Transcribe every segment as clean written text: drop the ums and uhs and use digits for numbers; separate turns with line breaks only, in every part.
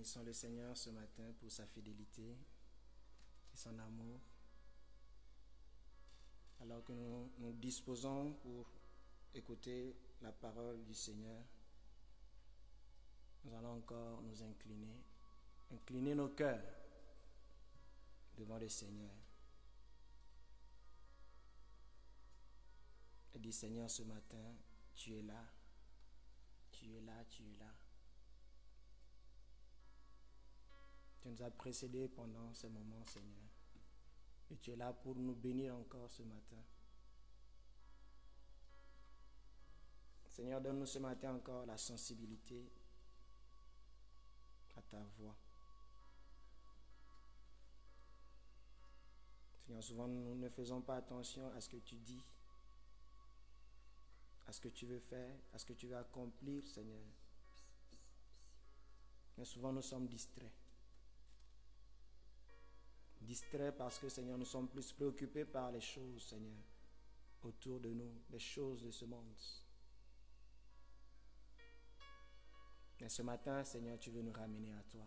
bénissons le Seigneur ce matin pour sa fidélité et son amour. Alors que nous disposons pour écouter la parole du Seigneur, nous allons encore nous incliner nos cœurs devant le Seigneur. Et dis Seigneur, ce matin, tu es là, tu es là, tu es là. Tu nous as précédés pendant ces moments, Seigneur. Et tu es là pour nous bénir encore ce matin. Seigneur, donne-nous ce matin encore la sensibilité à ta voix. Seigneur, souvent nous ne faisons pas attention à ce que tu dis, à ce que tu veux faire, à ce que tu veux accomplir, Seigneur. Mais souvent nous sommes distraits. Distraits parce que, Seigneur, nous sommes plus préoccupés par les choses, Seigneur, autour de nous, les choses de ce monde. Mais ce matin, Seigneur, tu veux nous ramener à toi.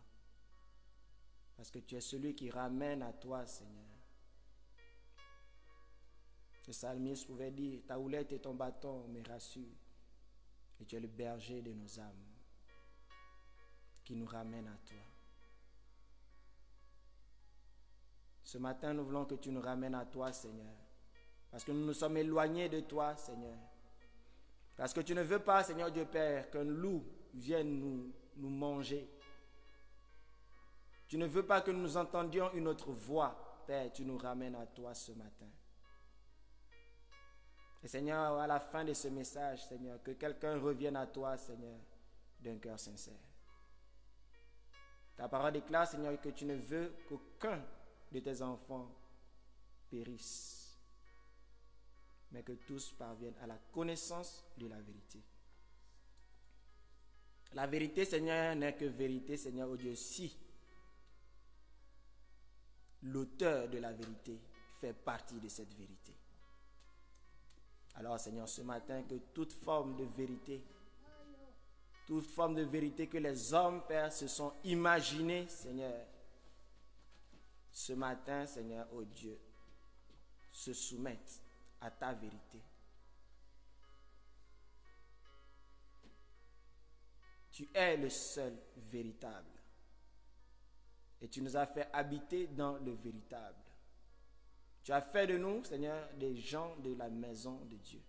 Parce que tu es celui qui ramène à toi, Seigneur. Le psalmiste pouvait dire, ta houlette et ton bâton me rassurent. Et tu es le berger de nos âmes qui nous ramène à toi. Ce matin, nous voulons que tu nous ramènes à toi, Seigneur. Parce que nous nous sommes éloignés de toi, Seigneur. Parce que tu ne veux pas, Seigneur Dieu Père, qu'un loup vienne nous manger. Tu ne veux pas que nous entendions une autre voix. Père, tu nous ramènes à toi ce matin. Et Seigneur, à la fin de ce message, Seigneur, que quelqu'un revienne à toi, Seigneur, d'un cœur sincère. Ta parole déclare, Seigneur, que tu ne veux qu'aucun de tes enfants périssent, mais que tous parviennent à la connaissance de la vérité. La vérité, Seigneur, n'est que vérité, Seigneur, oh Dieu, si l'auteur de la vérité fait partie de cette vérité. Alors, Seigneur, ce matin, que toute forme de vérité que les hommes, Père, se sont imaginés, Seigneur, ce matin, Seigneur, oh Dieu, se soumettent à ta vérité. Tu es le seul véritable. Et tu nous as fait habiter dans le véritable. Tu as fait de nous, Seigneur, des gens de la maison de Dieu.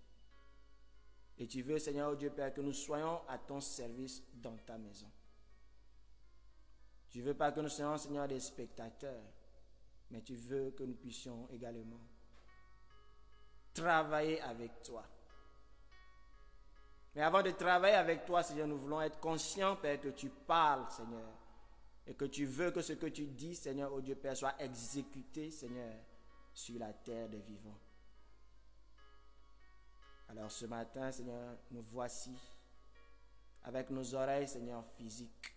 Et tu veux, Seigneur, oh Dieu Père, que nous soyons à ton service dans ta maison. Tu ne veux pas que nous soyons, Seigneur, des spectateurs, mais tu veux que nous puissions également travailler avec toi. Mais avant de travailler avec toi, Seigneur, nous voulons être conscients, Père, que tu parles, Seigneur, et que tu veux que ce que tu dis, Seigneur, oh Dieu Père, soit exécuté, Seigneur, sur la terre des vivants. Alors ce matin, Seigneur, nous voici avec nos oreilles, Seigneur, physiques.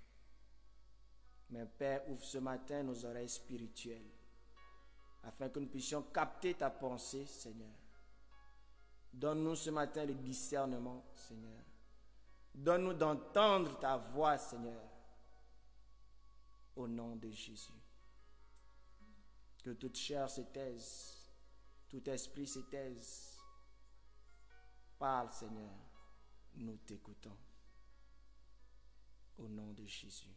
Mais Père, ouvre ce matin nos oreilles spirituelles, afin que nous puissions capter ta pensée, Seigneur. Donne-nous ce matin le discernement, Seigneur. Donne-nous d'entendre ta voix, Seigneur, au nom de Jésus. Que toute chair se taise, tout esprit se taise. Parle, Seigneur, nous t'écoutons. Au nom de Jésus.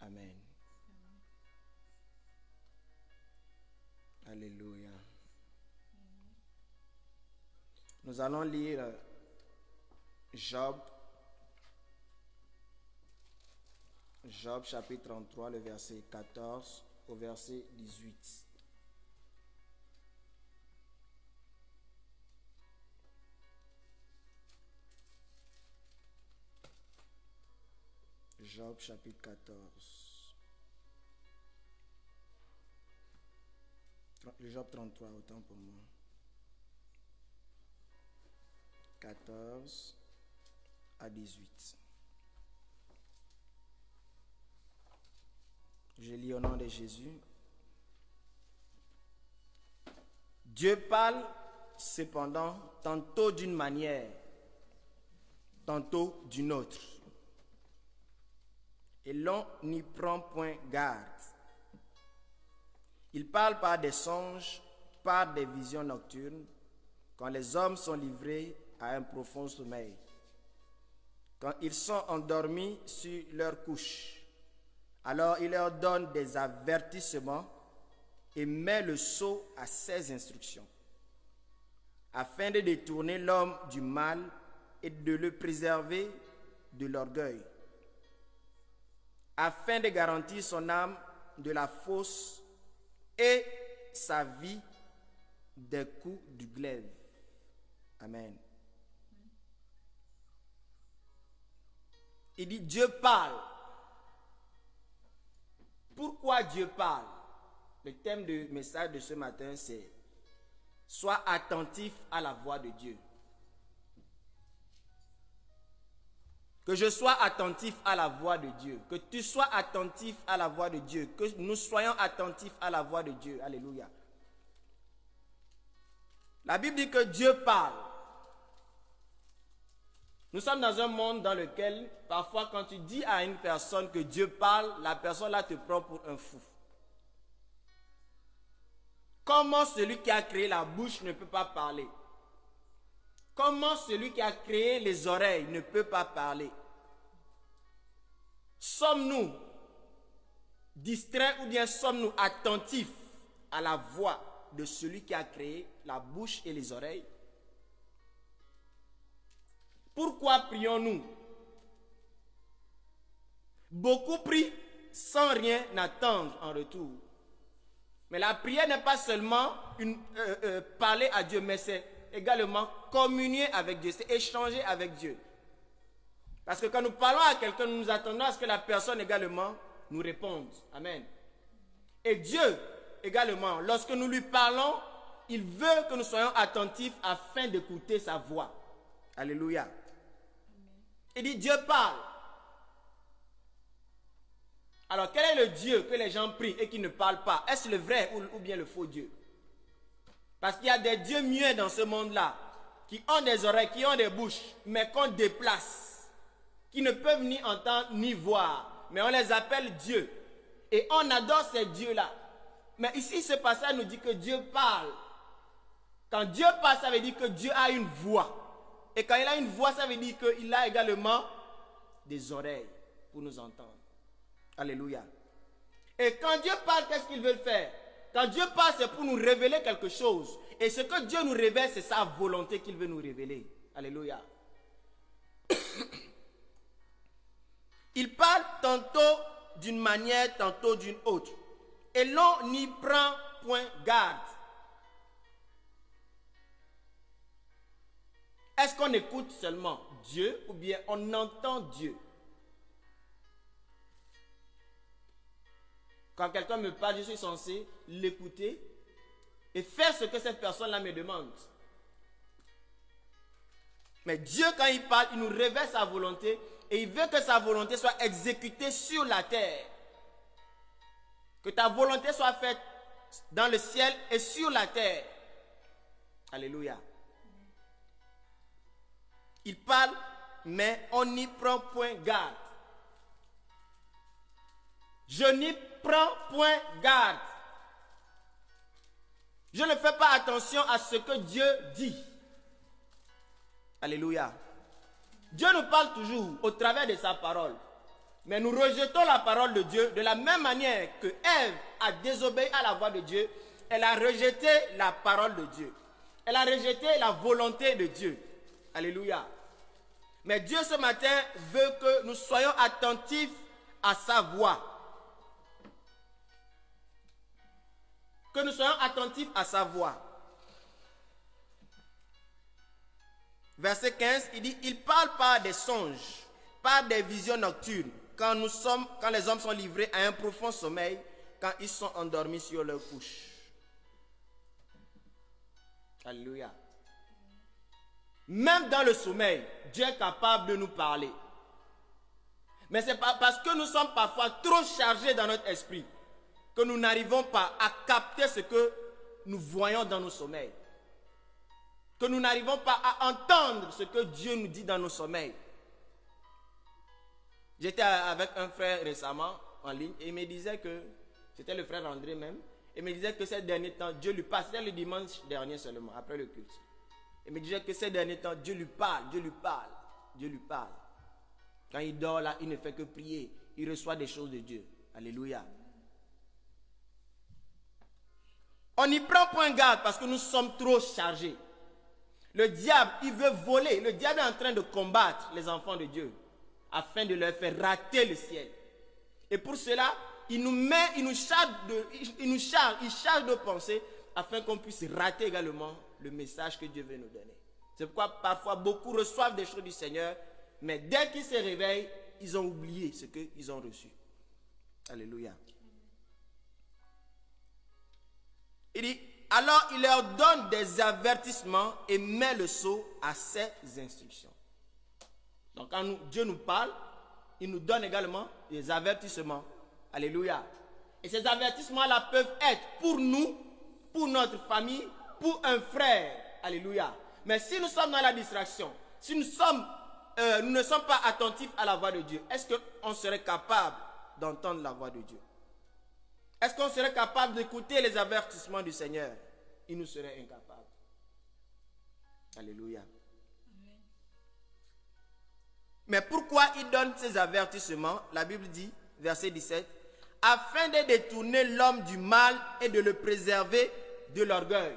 Amen. Alléluia. Nous allons lire Job chapitre 33, le verset 14 au verset 18. Job chapitre 14. Job 33, autant pour moi. 14 à 18. Je lis au nom de Jésus. Dieu parle cependant tantôt d'une manière, tantôt d'une autre. et l'on n'y prend point garde. Il parle par des songes, par des visions nocturnes, quand les hommes sont livrés à un profond sommeil, quand ils sont endormis sur leur couche. Alors il leur donne des avertissements et met le sceau à ses instructions, afin de détourner l'homme du mal et de le préserver de l'orgueil, afin de garantir son âme de la fausse et sa vie des coups du glaive. Amen. Il dit Dieu parle. Pourquoi Dieu parle? Le thème du message de ce matin, c'est sois attentif à la voix de Dieu. Que je sois attentif à la voix de Dieu. Que tu sois attentif à la voix de Dieu. Que nous soyons attentifs à la voix de Dieu. Alléluia. La Bible dit que Dieu parle. Nous sommes dans un monde dans lequel, parfois, quand tu dis à une personne que Dieu parle, la personne là te prend pour un fou. Comment celui qui a créé la bouche ne peut pas parler? Comment celui qui a créé les oreilles ne peut pas parler? Sommes-nous distraits ou bien sommes-nous attentifs à la voix de celui qui a créé la bouche et les oreilles? Pourquoi prions-nous? Beaucoup prient sans rien attendre en retour. Mais la prière n'est pas seulement parler à Dieu, mais c'est également communier avec Dieu, c'est échanger avec Dieu. Parce que quand nous parlons à quelqu'un, nous nous attendons à ce que la personne également nous réponde. Amen. Et Dieu également, lorsque nous lui parlons, il veut que nous soyons attentifs afin d'écouter sa voix. Alléluia. Il dit Dieu parle. Alors quel est le Dieu que les gens prient et qui ne parle pas? Est-ce le vrai ou bien le faux Dieu? Parce qu'il y a des dieux muets dans ce monde-là, qui ont des oreilles, qui ont des bouches, mais qu'on déplace, qui ne peuvent ni entendre ni voir, mais on les appelle dieux. Et on adore ces dieux-là. Mais ici, ce passage nous dit que Dieu parle. Quand Dieu parle, ça veut dire que Dieu a une voix. Et quand il a une voix, ça veut dire qu'il a également des oreilles pour nous entendre. Alléluia. Et quand Dieu parle, qu'est-ce qu'il veut faire? Quand Dieu parle, c'est pour nous révéler quelque chose. Et ce que Dieu nous révèle, c'est sa volonté qu'il veut nous révéler. Alléluia. Il parle tantôt d'une manière, tantôt d'une autre. Et l'on n'y prend point garde. Est-ce qu'on écoute seulement Dieu ou bien on entend Dieu? Quand quelqu'un me parle, je suis censé l'écouter et faire ce que cette personne-là me demande. Mais Dieu, quand il parle, il nous révèle sa volonté et il veut que sa volonté soit exécutée sur la terre. Que ta volonté soit faite dans le ciel et sur la terre. Alléluia. Il parle, mais on n'y prend point garde. Je n'y prends point garde. Je ne fais pas attention à ce que Dieu dit. Alléluia. Dieu nous parle toujours au travers de sa parole. Mais nous rejetons la parole de Dieu de la même manière que Ève a désobéi à la voix de Dieu. Elle a rejeté la parole de Dieu. Elle a rejeté la volonté de Dieu. Alléluia. Mais Dieu ce matin veut que nous soyons attentifs à sa voix. Que nous soyons attentifs à sa voix. Verset 15, il dit, il parle par des songes, par des visions nocturnes, quand les hommes sont livrés à un profond sommeil, quand ils sont endormis sur leur couche. Alléluia. Même dans le sommeil, Dieu est capable de nous parler. Mais c'est pas parce que nous sommes parfois trop chargés dans notre esprit que nous n'arrivons pas à capter ce que nous voyons dans nos sommeils. Que nous n'arrivons pas à entendre ce que Dieu nous dit dans nos sommeils. J'étais avec un frère récemment en ligne et il me disait que, c'était le frère André même, il me disait que ces derniers temps, Dieu lui parle. C'était le dimanche dernier seulement, après le culte. Il me disait que ces derniers temps, Dieu lui parle, Dieu lui parle, Dieu lui parle. Quand il dort là, il ne fait que prier. Il reçoit des choses de Dieu. Alléluia. On n'y prend point garde parce que nous sommes trop chargés. Le diable, il veut voler. Le diable est en train de combattre les enfants de Dieu afin de leur faire rater le ciel. Et pour cela, il nous charge de pensées afin qu'on puisse rater également le message que Dieu veut nous donner. C'est pourquoi parfois beaucoup reçoivent des choses du Seigneur, mais dès qu'ils se réveillent, ils ont oublié ce qu'ils ont reçu. Alléluia. Il dit, alors il leur donne des avertissements et met le sceau à ses instructions. Donc quand Dieu nous parle, il nous donne également des avertissements. Alléluia. Et ces avertissements-là peuvent être pour nous, pour notre famille, pour un frère. Alléluia. Mais si nous sommes dans la distraction, si nous ne sommes pas attentifs à la voix de Dieu, est-ce qu'on serait capable d'entendre la voix de Dieu? Est-ce qu'on serait capable d'écouter les avertissements du Seigneur? Il nous serait incapable. Alléluia. Amen. Mais pourquoi il donne ces avertissements? La Bible dit, verset 17, afin de détourner l'homme du mal et de le préserver de l'orgueil.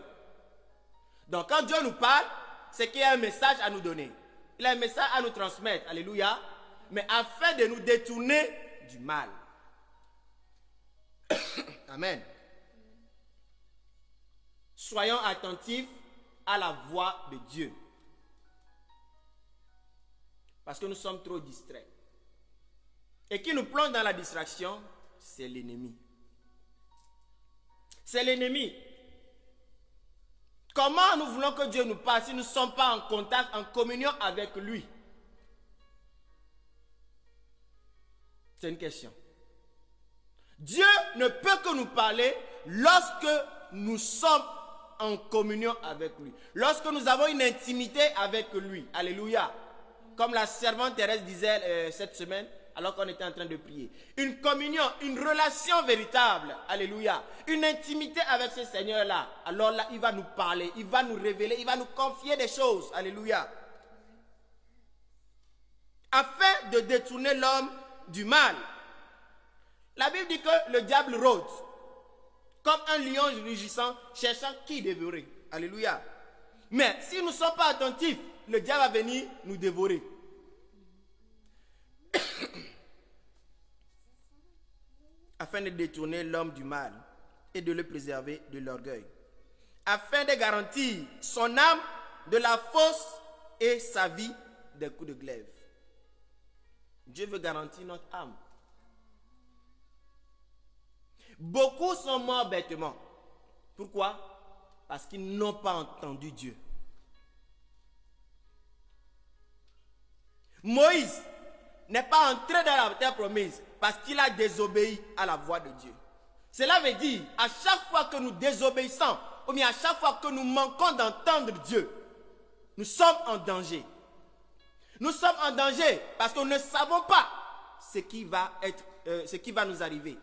Donc quand Dieu nous parle, c'est qu'il y a un message à nous donner. Il a un message à nous transmettre. Alléluia. Mais afin de nous détourner du mal. Amen. Soyons attentifs à la voix de Dieu. Parce que nous sommes trop distraits. Et qui nous plonge dans la distraction, c'est l'ennemi. C'est l'ennemi. Comment nous voulons que Dieu nous parle si nous ne sommes pas en contact, en communion avec lui? C'est une question. Dieu ne peut que nous parler lorsque nous sommes en communion avec lui. Lorsque nous avons une intimité avec lui. Alléluia. Comme la servante Thérèse disait cette semaine, alors qu'on était en train de prier. Une communion, une relation véritable. Alléluia. Une intimité avec ce Seigneur-là. Alors là, il va nous parler, il va nous révéler, il va nous confier des choses. Alléluia. Afin de détourner l'homme du mal. La Bible dit que le diable rôde comme un lion rugissant, cherchant qui dévorer. Alléluia. Mais si nous ne sommes pas attentifs, le diable va venir nous dévorer. Afin de détourner l'homme du mal et de le préserver de l'orgueil. Afin de garantir son âme de la fosse et sa vie des coups de glaive. Dieu veut garantir notre âme. Beaucoup sont morts bêtement. Pourquoi? Parce qu'ils n'ont pas entendu Dieu. Moïse n'est pas entré dans la terre promise parce qu'il a désobéi à la voix de Dieu. Cela veut dire, à chaque fois que nous désobéissons, ou bien à chaque fois que nous manquons d'entendre Dieu, nous sommes en danger. Nous sommes en danger parce que nous ne savons pas ce qui va nous arriver.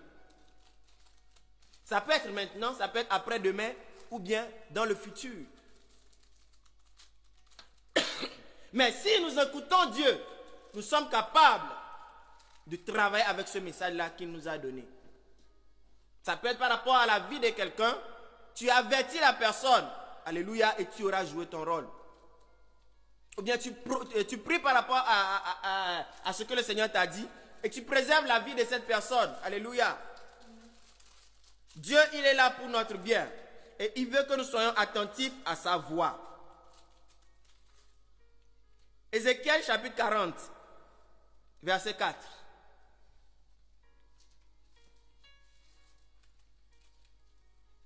Ça peut être maintenant, ça peut être après-demain, ou bien dans le futur. Mais si nous écoutons Dieu, nous sommes capables de travailler avec ce message-là qu'il nous a donné. Ça peut être par rapport à la vie de quelqu'un. Tu avertis la personne, alléluia, et tu auras joué ton rôle. Ou bien tu pries par rapport à ce que le Seigneur t'a dit, et tu préserves la vie de cette personne, alléluia. Dieu, il est là pour notre bien, et il veut que nous soyons attentifs à sa voix. Ézéchiel chapitre 40, verset 4.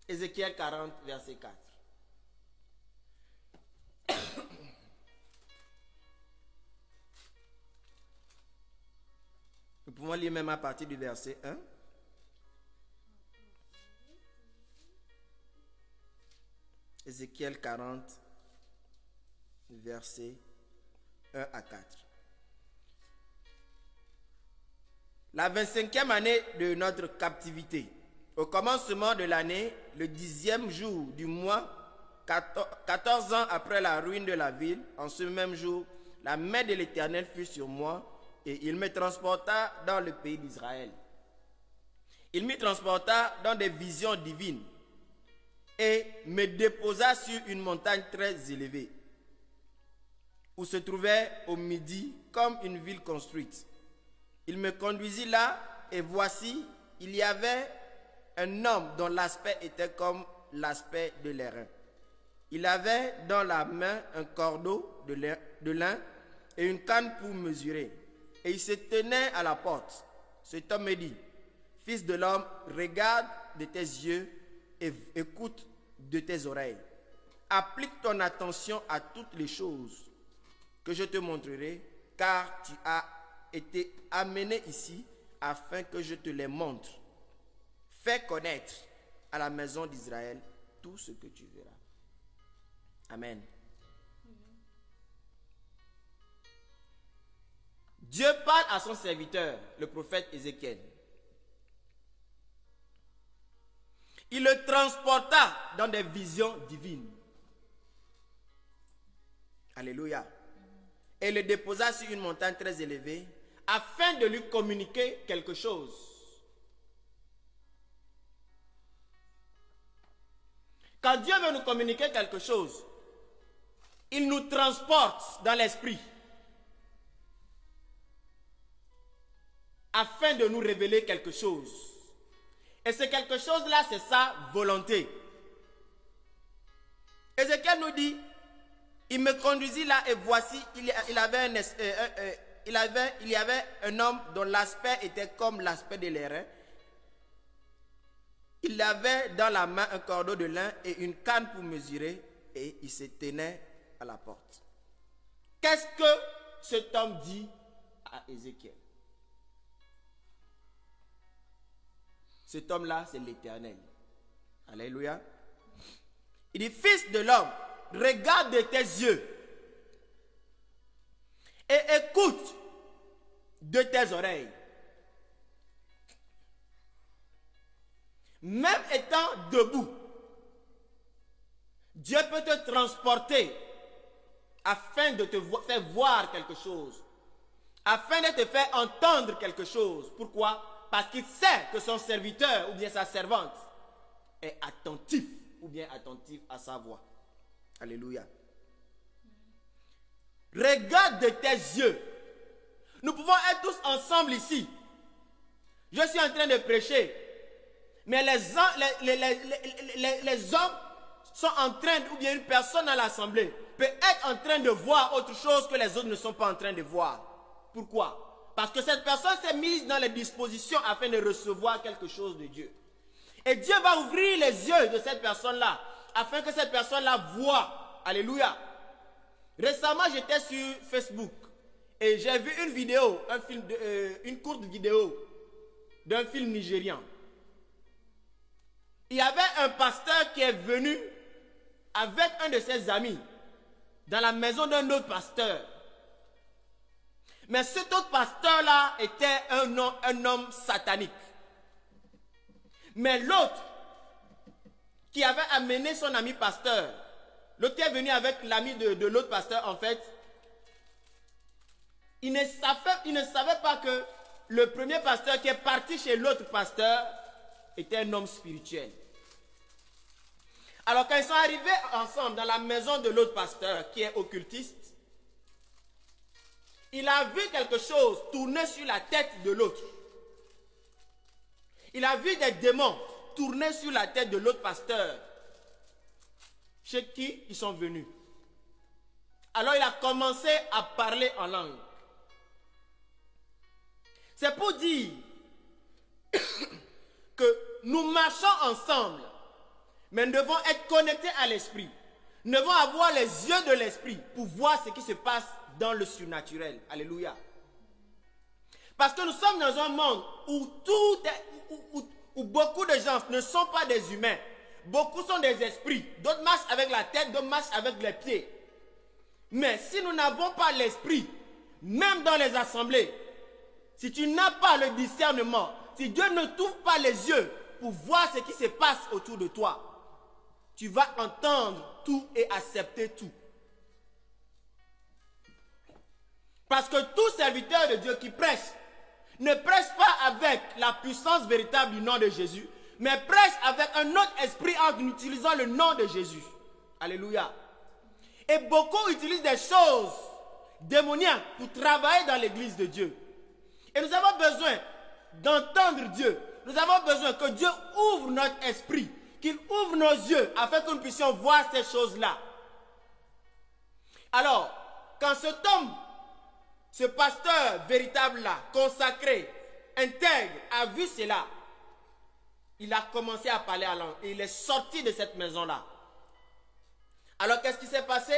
Ézéchiel 40, verset 4. Nous pouvons lire même à partir du verset 1. Ézéchiel 40, verset 1 à 4. la 25e année de notre captivité, au commencement de l'année, le 10e jour du mois, 14 ans après la ruine de la ville, en ce même jour, la main de l'Éternel fut sur moi, et il me transporta dans le pays d'Israël. Il m'y transporta dans des visions divines et me déposa sur une montagne très élevée, où se trouvait au midi comme une ville construite. Il me conduisit là, et voici, il y avait un homme dont l'aspect était comme l'aspect de l'airain. Il avait dans la main un cordeau de lin et une canne pour mesurer. Et il se tenait à la porte. Cet homme me dit, « Fils de l'homme, regarde de tes yeux et écoute de tes oreilles. Applique ton attention à toutes les choses que je te montrerai, car tu as été amené ici afin que je te les montre. Fais connaître à la maison d'Israël tout ce que tu verras. » Amen. Dieu parle à son serviteur, le prophète Ézéchiel. Il le transporta dans des visions divines. Alléluia. Et le déposa sur une montagne très élevée afin de lui communiquer quelque chose. Quand Dieu veut nous communiquer quelque chose, il nous transporte dans l'esprit afin de nous révéler quelque chose. Et ce quelque chose-là, c'est sa volonté. Ézéchiel nous dit, il me conduisit là et voici, il y avait un homme dont l'aspect était comme l'aspect de l'airain. Il avait dans la main un cordeau de lin et une canne pour mesurer, et il se tenait à la porte. Qu'est-ce que cet homme dit à Ézéchiel? Cet homme-là, c'est l'Éternel. Alléluia. Il dit, fils de l'homme, regarde de tes yeux et écoute de tes oreilles. Même étant debout, Dieu peut te transporter afin de te faire voir quelque chose, afin de te faire entendre quelque chose. Pourquoi? Parce qu'il sait que son serviteur ou bien sa servante est attentif ou bien attentif à sa voix. Alléluia. Regarde de tes yeux. Nous pouvons être tous ensemble ici. Je suis en train de prêcher. Mais les hommes sont en train, ou bien une personne à l'assemblée peut être en train de voir autre chose que les autres ne sont pas en train de voir. Pourquoi? Parce que cette personne s'est mise dans les dispositions afin de recevoir quelque chose de Dieu. Et Dieu va ouvrir les yeux de cette personne-là afin que cette personne-là voie. Alléluia. Récemment, j'étais sur Facebook et j'ai vu une vidéo, une courte vidéo d'un film nigérian. Il y avait un pasteur qui est venu avec un de ses amis dans la maison d'un autre pasteur. Mais cet autre pasteur-là était un homme satanique. Mais l'autre, qui avait amené son ami pasteur, l'autre qui est venu avec l'ami de l'autre pasteur, en fait, il ne savait pas que le premier pasteur qui est parti chez l'autre pasteur était un homme spirituel. Alors quand ils sont arrivés ensemble dans la maison de l'autre pasteur qui est occultiste, il a vu quelque chose tourner sur la tête de l'autre. Il a vu des démons tourner sur la tête de l'autre pasteur chez qui ils sont venus. Alors il a commencé à parler en langue. C'est pour dire que nous marchons ensemble, mais nous devons être connectés à l'esprit. Nous devons avoir les yeux de l'esprit pour voir ce qui se passe dans le surnaturel. Alléluia. Parce que nous sommes dans un monde où beaucoup de gens ne sont pas des humains. Beaucoup sont des esprits. D'autres marchent avec la tête, d'autres marchent avec les pieds. Mais si nous n'avons pas l'esprit, même dans les assemblées,
si tu n'as pas le discernement, si Dieu ne t'ouvre pas les yeux pour voir ce qui se passe autour de toi, tu vas entendre tout et accepter tout. Parce que tout serviteur de Dieu qui prêche, ne prêche pas avec la puissance véritable du nom de Jésus, mais prêche avec un autre esprit en utilisant le nom de Jésus. Alléluia. Et beaucoup utilisent des choses démoniaques pour travailler dans l'église de Dieu. Et nous avons besoin d'entendre Dieu. Nous avons besoin que Dieu ouvre notre esprit, qu'il ouvre nos yeux afin que nous puissions voir ces choses-là. Alors, quand cet homme, ce pasteur véritable-là, consacré, intègre, a vu cela, il a commencé à parler à langue et il est sorti de cette maison-là. Alors, qu'est-ce qui s'est passé?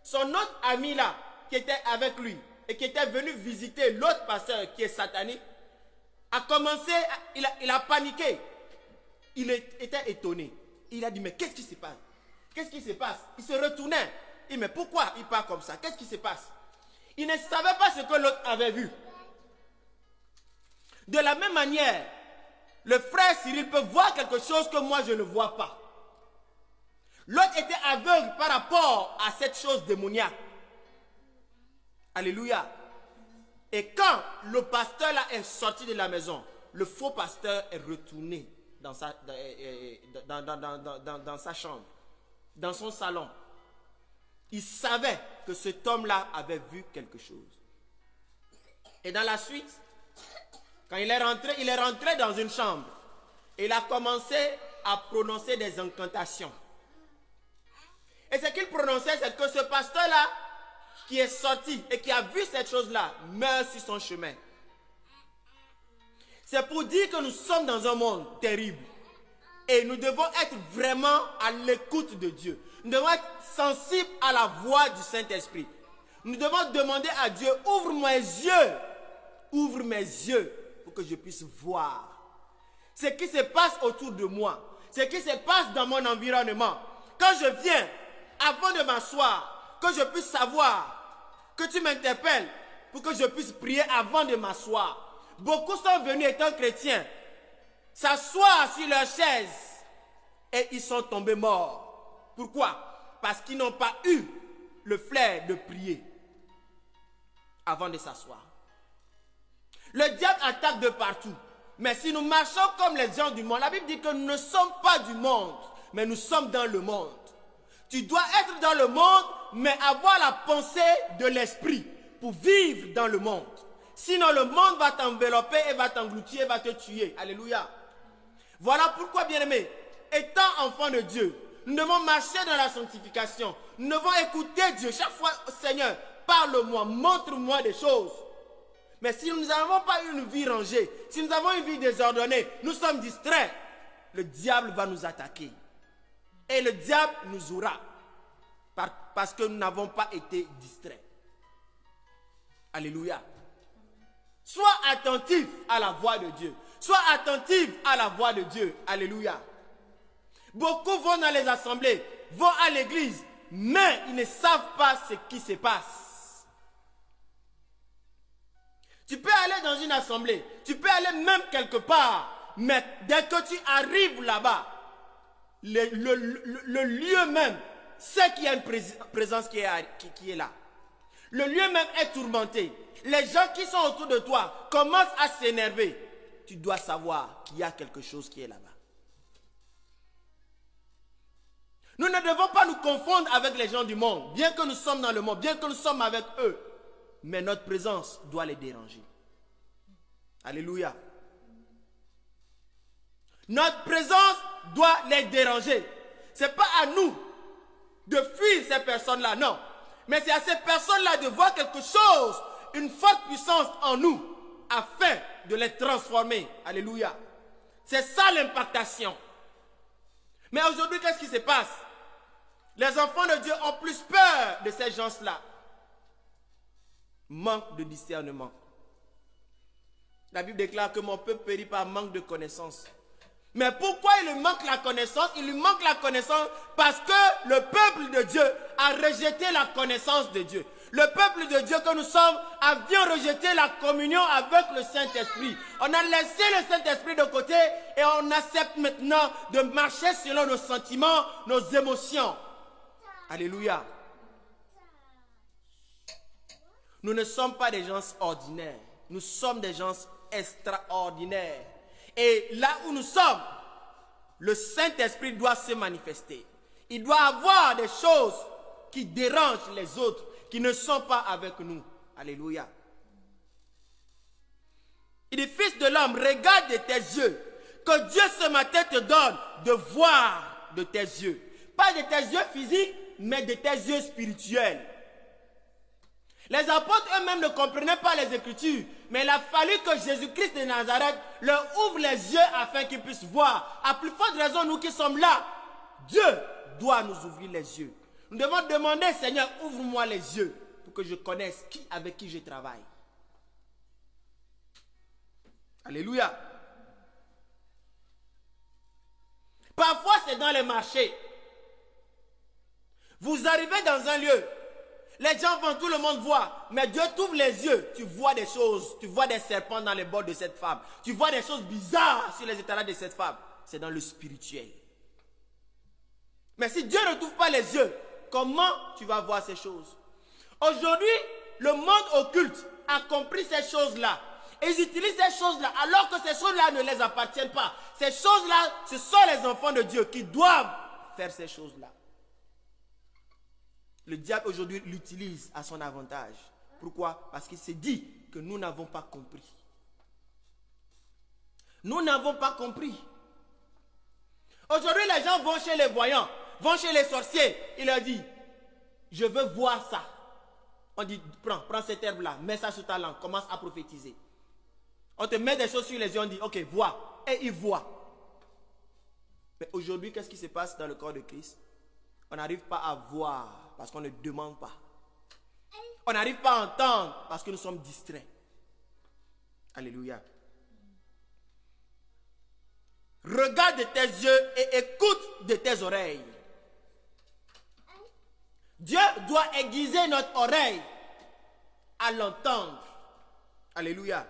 Son autre ami-là, qui était avec lui et qui était venu visiter l'autre pasteur qui est satanique, a commencé, il a paniqué. Il était étonné. Il a dit, mais qu'est-ce qui se passe? Qu'est-ce qui se passe? Il se retournait. Il dit, mais pourquoi il parle comme ça? Qu'est-ce qui se passe? Il ne savait pas ce que l'autre avait vu. De la même manière, le frère Cyril peut voir quelque chose que moi je ne vois pas. L'autre était aveugle par rapport à cette chose démoniaque. Alléluia. Et quand le pasteur là est sorti de la maison, le faux pasteur est retourné dans sa chambre, dans son salon. Il savait que cet homme-là avait vu quelque chose. Et dans la suite, quand il est rentré dans une chambre. Et il a commencé à prononcer des incantations. Et ce qu'il prononçait, c'est que ce pasteur-là, qui est sorti et qui a vu cette chose-là, meurt sur son chemin. C'est pour dire que nous sommes dans un monde terrible. Et nous devons être vraiment à l'écoute de Dieu. Nous devons être sensibles à la voix du Saint-Esprit. Nous devons demander à Dieu, ouvre mes yeux pour que je puisse voir ce qui se passe autour de moi, ce qui se passe dans mon environnement. Quand je viens, avant de m'asseoir, que je puisse savoir, que tu m'interpelles pour que je puisse prier avant de m'asseoir. Beaucoup sont venus étant chrétiens, s'asseoir sur leur chaise et ils sont tombés morts. Pourquoi? Parce qu'ils n'ont pas eu le flair de prier avant de s'asseoir. Le diable attaque de partout. Mais si nous marchons comme les gens du monde, la Bible dit que nous ne sommes pas du monde, mais nous sommes dans le monde. Tu dois être dans le monde, mais avoir la pensée de l'esprit pour vivre dans le monde. Sinon, le monde va t'envelopper et va t'engloutir et va te tuer. Alléluia. Voilà pourquoi, bien-aimés, étant enfants de Dieu, nous devons marcher dans la sanctification. Nous devons écouter Dieu. Chaque fois, Seigneur, parle-moi, montre-moi des choses. Mais si nous n'avons pas une vie rangée, si nous avons une vie désordonnée, nous sommes distraits, le diable va nous attaquer. Et le diable nous aura. Parce que nous n'avons pas été distraits. Alléluia. Sois attentif à la voix de Dieu. Sois attentif à la voix de Dieu. Alléluia. Beaucoup vont dans les assemblées, vont à l'église, mais ils ne savent pas ce qui se passe. Tu peux aller dans une assemblée, tu peux aller même quelque part, mais dès que tu arrives là-bas, le lieu même sait qu'il y a une présence qui est là. Le lieu même est tourmenté. Les gens qui sont autour de toi commencent à s'énerver. Tu dois savoir qu'il y a quelque chose qui est là-bas. Nous ne devons pas nous confondre avec les gens du monde, bien que nous sommes dans le monde, bien que nous sommes avec eux. Mais notre présence doit les déranger. Alléluia. Notre présence doit les déranger. Ce n'est pas à nous de fuir ces personnes-là, non. Mais c'est à ces personnes-là de voir quelque chose, une forte puissance en nous, afin de les transformer. Alléluia. C'est ça l'impactation. Mais aujourd'hui, qu'est-ce qui se passe? Les enfants de Dieu ont plus peur de ces gens-là. Manque de discernement. La Bible déclare que mon peuple périt par manque de connaissance. Mais pourquoi il lui manque la connaissance? Il lui manque la connaissance parce que le peuple de Dieu a rejeté la connaissance de Dieu. Le peuple de Dieu que nous sommes a bien rejeté la communion avec le Saint-Esprit. On a laissé le Saint-Esprit de côté et on accepte maintenant de marcher selon nos sentiments, nos émotions. Alléluia. Nous ne sommes pas des gens ordinaires. Nous sommes des gens extraordinaires. Et là où nous sommes, le Saint-Esprit doit se manifester. Il doit avoir des choses qui dérangent les autres, qui ne sont pas avec nous. Alléluia. Il dit, fils de l'homme, regarde de tes yeux, que Dieu ce matin te donne de voir de tes yeux. Pas de tes yeux physiques, mais de tes yeux spirituels. Les apôtres eux-mêmes ne comprenaient pas les Écritures, mais il a fallu que Jésus-Christ de Nazareth leur ouvre les yeux afin qu'ils puissent voir. À plus forte raison, nous qui sommes là, Dieu doit nous ouvrir les yeux. Nous devons demander, Seigneur, ouvre-moi les yeux pour que je connaisse avec qui je travaille. Alléluia. Parfois, c'est dans les marchés. Vous arrivez dans un lieu, les gens vont, tout le monde voit, mais Dieu t'ouvre les yeux, tu vois des choses, tu vois des serpents dans les bords de cette femme, tu vois des choses bizarres sur les étalages de cette femme. C'est dans le spirituel. Mais si Dieu ne t'ouvre pas les yeux, comment tu vas voir ces choses? Aujourd'hui, le monde occulte a compris ces choses-là. Et ils utilisent ces choses-là, alors que ces choses-là ne les appartiennent pas. Ces choses-là, ce sont les enfants de Dieu qui doivent faire ces choses-là. Le diable aujourd'hui l'utilise à son avantage. Pourquoi? Parce qu'il s'est dit que nous n'avons pas compris. Nous n'avons pas compris. Aujourd'hui, les gens vont chez les voyants, vont chez les sorciers. Il leur dit, je veux voir ça. On dit, prends cette herbe-là, mets ça sur ta langue, commence à prophétiser. On te met des choses sur les yeux, on dit, ok, vois. Et il voit. Mais aujourd'hui, qu'est-ce qui se passe dans le corps de Christ? On n'arrive pas à voir parce qu'on ne demande pas. On n'arrive pas à entendre parce que nous sommes distraits. Alléluia. Regarde de tes yeux et écoute de tes oreilles. Dieu doit aiguiser notre oreille à l'entendre. Alléluia.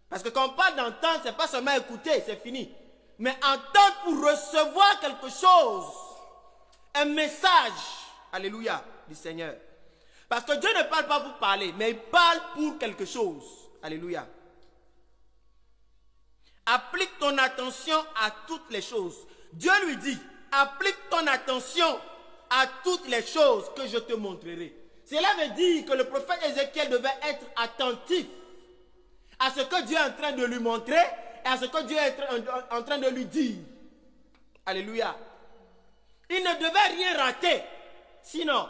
Parce que quand on parle d'entendre, ce n'est pas seulement écouter, c'est fini. Mais entendre pour recevoir quelque chose. Un message. Alléluia, du Seigneur. Parce que Dieu ne parle pas pour parler, mais il parle pour quelque chose. Alléluia. Applique ton attention à toutes les choses. Dieu lui dit, applique ton attention à toutes les choses que je te montrerai. Cela veut dire que le prophète Ézéchiel devait être attentif à ce que Dieu est en train de lui montrer et à ce que Dieu est en train de lui dire. Alléluia. Il ne devait rien rater. Sinon,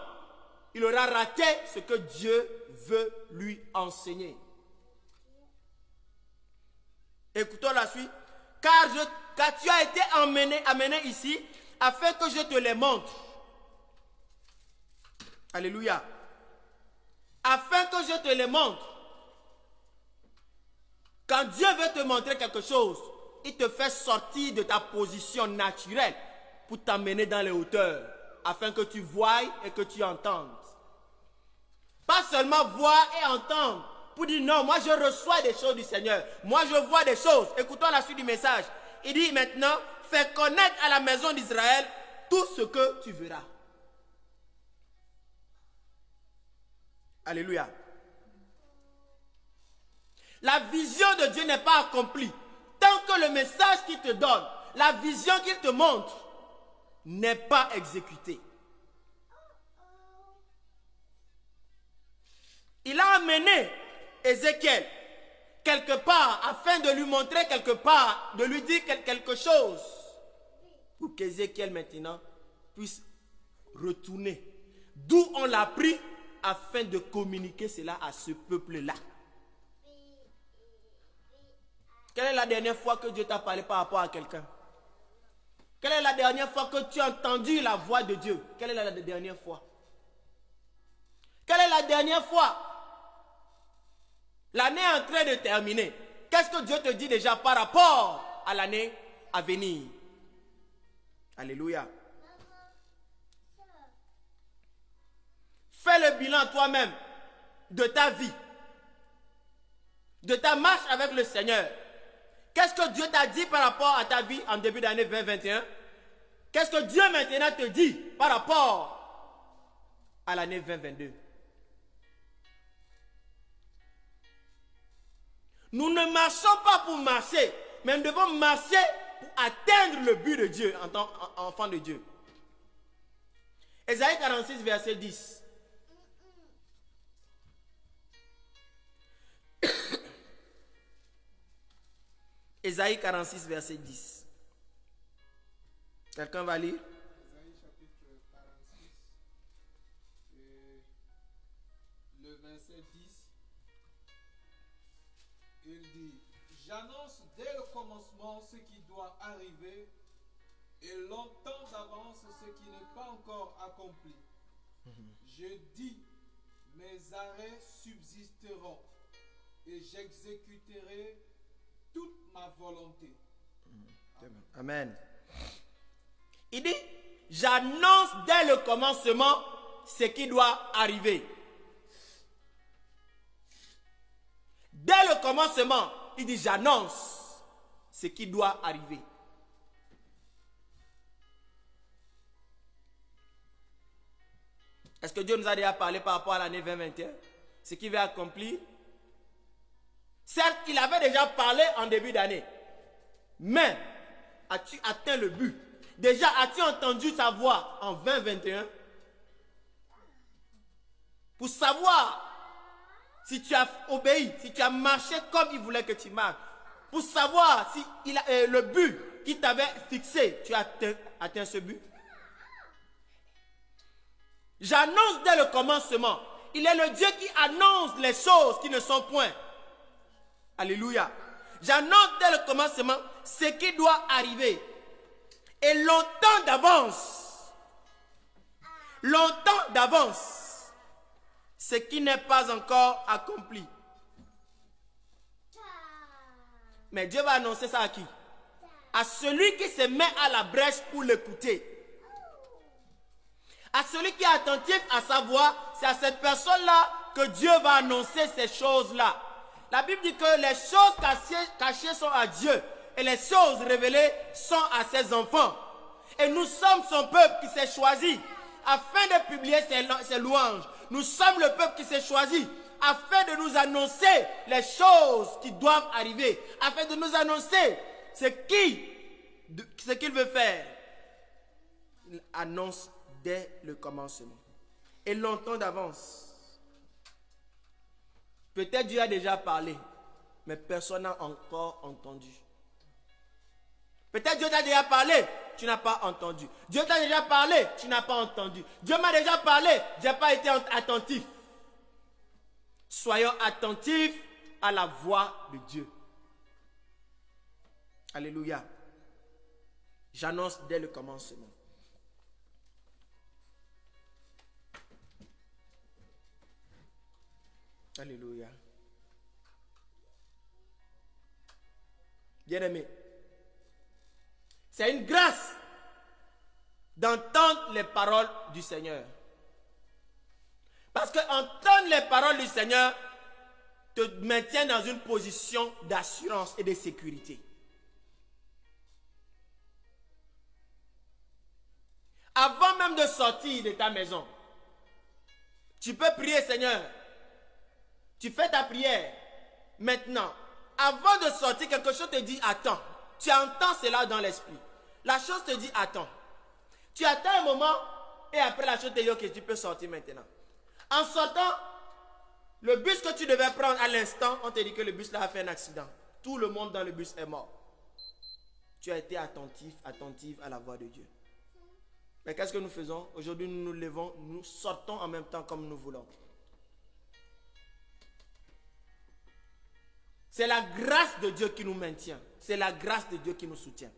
il aura raté ce que Dieu veut lui enseigner. Écoutons la suite. Car tu as été amené ici afin que je te les montre. Alléluia. Afin que je te les montre. Quand Dieu veut te montrer quelque chose, il te fait sortir de ta position naturelle pour t'amener dans les hauteurs, afin que tu voies et que tu entendes. Pas seulement voir et entendre, pour dire non, moi je reçois des choses du Seigneur, moi je vois des choses. Écoutons la suite du message. Il dit maintenant, fais connaître à la maison d'Israël tout ce que tu verras. Alléluia. La vision de Dieu n'est pas accomplie tant que le message qu'il te donne, la vision qu'il te montre, n'est pas exécutée. Il a amené Ézéchiel quelque part afin de lui montrer quelque part, de lui dire quelque chose pour qu'Ézéchiel maintenant puisse retourner d'où on l'a pris afin de communiquer cela à ce peuple-là. Quelle est la dernière fois que Dieu t'a parlé par rapport à quelqu'un? Quelle est la dernière fois que tu as entendu la voix de Dieu? Quelle est la dernière fois? Quelle est la dernière fois? L'année est en train de terminer. Qu'est-ce que Dieu te dit déjà par rapport à l'année à venir? Alléluia. bilan toi-même de ta vie, de ta marche avec le Seigneur. Qu'est-ce que Dieu t'a dit par rapport à ta vie en début d'année 2021? Qu'est-ce que Dieu maintenant te dit par rapport à l'année 2022? Nous ne marchons pas pour marcher, mais nous devons marcher pour atteindre le but de Dieu en tant qu'enfant de Dieu. Ésaïe 46, verset 10. Ésaïe 46, verset 10. Quelqu'un va lire?
Ésaïe chapitre 46, et le verset 10, il dit, j'annonce dès le commencement ce qui doit arriver, et longtemps d'avance ce qui n'est pas encore accompli. Je dis, mes arrêts subsisteront, et j'exécuterai toute ma volonté.
Amen. Il dit, j'annonce dès le commencement ce qui doit arriver. Dès le commencement, il dit, j'annonce ce qui doit arriver. Est-ce que Dieu nous a déjà parlé par rapport à l'année 2021? Ce qu'il va accomplir? Certes, il avait déjà parlé en début d'année. Mais, as-tu atteint le but? Déjà, as-tu entendu sa voix en 2021? Pour savoir si tu as obéi, si tu as marché comme il voulait que tu marches. Pour savoir si le but qu'il t'avait fixé, tu as atteint ce but. J'annonce dès le commencement. Il est le Dieu qui annonce les choses qui ne sont point. Alléluia. J'annonce dès le commencement ce qui doit arriver. Et longtemps d'avance, ce qui n'est pas encore accompli. Mais Dieu va annoncer ça à qui? À celui qui se met à la brèche pour l'écouter. À celui qui est attentif à sa voix, c'est à cette personne-là que Dieu va annoncer ces choses-là. La Bible dit que les choses cachées sont à Dieu et les choses révélées sont à ses enfants. Et nous sommes son peuple qui s'est choisi afin de publier ses louanges. Nous sommes le peuple qui s'est choisi afin de nous annoncer les choses qui doivent arriver, afin de nous annoncer ce qu'il veut faire. Il annonce dès le commencement et longtemps d'avance. Peut-être Dieu a déjà parlé, mais personne n'a encore entendu. Peut-être Dieu t'a déjà parlé, tu n'as pas entendu. Dieu t'a déjà parlé, tu n'as pas entendu. Dieu m'a déjà parlé, je n'ai pas été attentif. Soyons attentifs à la voix de Dieu. Alléluia. J'annonce dès le commencement. Alléluia. Bien-aimé, c'est une grâce d'entendre les paroles du Seigneur. Parce que entendre les paroles du Seigneur te maintient dans une position d'assurance et de sécurité. Avant même de sortir de ta maison, tu peux prier, Seigneur. Tu fais ta prière. Maintenant, avant de sortir, quelque chose te dit attends. Tu entends cela dans l'esprit. La chose te dit attends. Tu attends un moment et après la chose te dit ok, tu peux sortir maintenant. En sortant, le bus que tu devais prendre à l'instant, on te dit que le bus là a fait un accident. Tout le monde dans le bus est mort. Tu as été attentif, attentive à la voix de Dieu. Mais qu'est-ce que nous faisons? Aujourd'hui, nous nous levons, nous sortons en même temps comme nous voulons. C'est la grâce de Dieu qui nous maintient. C'est la grâce de Dieu qui nous soutient.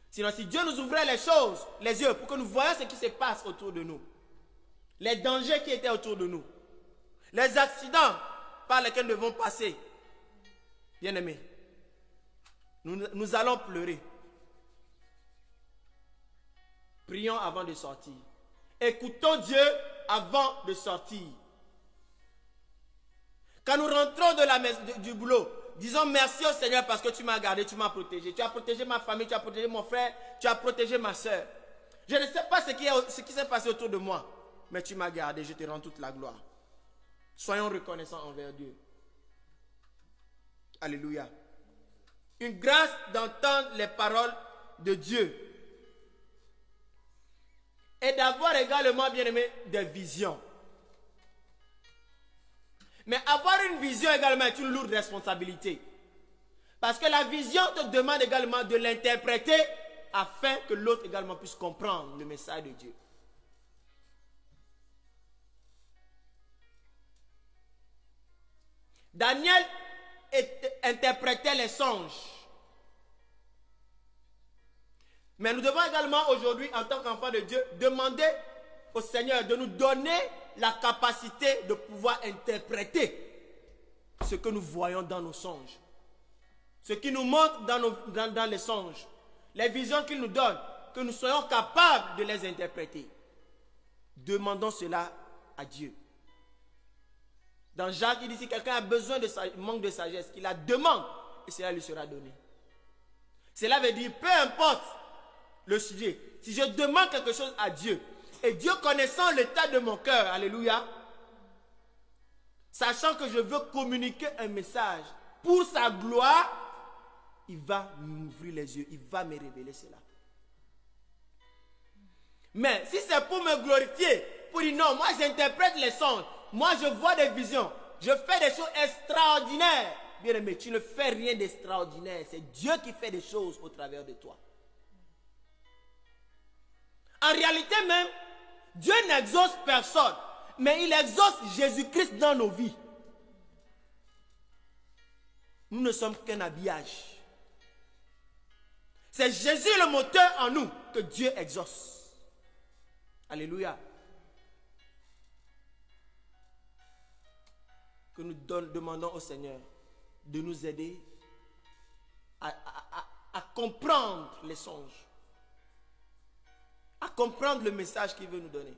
Sinon, si Dieu nous ouvrait les choses, les yeux, pour que nous voyions ce qui se passe autour de nous, les dangers qui étaient autour de nous, les accidents par lesquels nous devons passer, bien-aimés, nous allons pleurer. Prions avant de sortir. Écoutons Dieu avant de sortir. Quand nous rentrons du boulot, disons merci au Seigneur parce que tu m'as gardé, tu m'as protégé. Tu as protégé ma famille, tu as protégé mon frère, tu as protégé ma soeur. Je ne sais pas ce qui s'est passé autour de moi, mais tu m'as gardé, je te rends toute la gloire. Soyons reconnaissants envers Dieu. Alléluia. Une grâce d'entendre les paroles de Dieu. Et d'avoir également, bien aimé, des visions. Mais avoir une vision également est une lourde responsabilité. Parce que la vision te demande également de l'interpréter afin que l'autre également puisse comprendre le message de Dieu. Daniel interprétait les songes. Mais nous devons également aujourd'hui, en tant qu'enfants de Dieu, demander au Seigneur de nous donner la capacité de pouvoir interpréter ce que nous voyons dans nos songes. Ce qui nous montre dans les songes. Les visions qu'il nous donne, que nous soyons capables de les interpréter. Demandons cela à Dieu. Dans Jacques, il dit si quelqu'un a besoin de manque de sagesse, qu'il la demande et cela lui sera donné. Cela veut dire, peu importe le sujet, si je demande quelque chose à Dieu, et Dieu connaissant l'état de mon cœur, alléluia, sachant que je veux communiquer un message pour sa gloire, il va m'ouvrir les yeux, il va me révéler cela. Mais si c'est pour me glorifier, pour dire non, moi j'interprète les songes, moi je vois des visions, je fais des choses extraordinaires. Bien aimé, tu ne fais rien d'extraordinaire, c'est Dieu qui fait des choses au travers de toi. En réalité même, Dieu n'exauce personne, mais il exauce Jésus-Christ dans nos vies. Nous ne sommes qu'un habillage. C'est Jésus le moteur en nous que Dieu exauce. Alléluia. Que nous demandons au Seigneur de nous aider à comprendre les songes, à comprendre le message qu'il veut nous donner.